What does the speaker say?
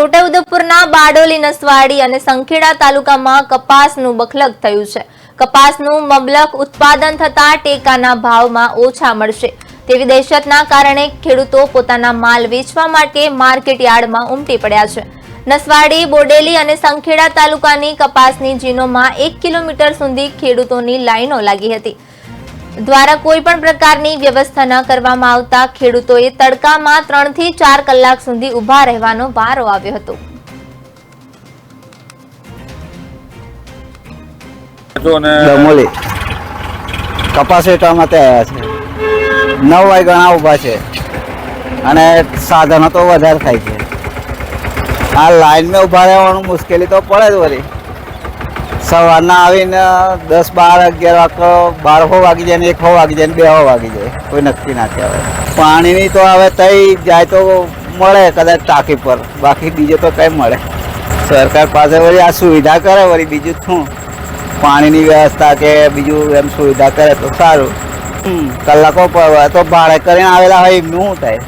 છોટાઉદેપુરના બારડોલી નસવાડી અને સંખેડા તાલુકામાં કપાસનું બખલક થયું છે। કપાસનું મબલક ઉત્પાદન થતા ટેકાના ભાવમાં ઓછા મળશે તેવી દહેશતના કારણે ખેડૂતો પોતાના માલ વેચવા માટે માર્કેટ યાર્ડમાં ઉમટી પડ્યા છે। નસવાડી, બોડેલી અને સંખેડા તાલુકાની કપાસની જીનોમાં 1 કિલોમીટર સુધી ખેડૂતોની લાઈનો લાગી હતી। દ્વારા કોઈ પણ પ્રકારની વ્યવસ્થા ન કરવામાં આવતા ખેડૂતોએ તડકામાં 3 થી 4 કલાક સુધી ઊભા રહેવાનો વારો આવ્યો હતો। ડમોલી કપાસ વેચવા માટે આવ્યા છે। 9 વાગ્યાના ઊભા છે અને સાધનો તો વધારે થાય છે। આ લાઈનમાં ઊભા રહેવાનું મુશ્કેલી તો પડે જ વળી। સવારના આવીને 10, 12, 11 12 વાગી જાય ને 1 વાગી જાય ને 2 વાગી જાય, કોઈ નક્કી ના કહેવાય। પાણીની તો હવે તઈ જાય તો મળે કદાચ ટાંકી પર, બાકી બીજું તો કંઈ મળે। સરકાર પાસે વળી આ સુવિધા કરે, વળી બીજું શું પાણીની વ્યવસ્થા કે બીજું એમ સુવિધા કરે તો સારું। કલાકો પર તો ભાડે કરીને આવેલા હોય એમનું શું થાય?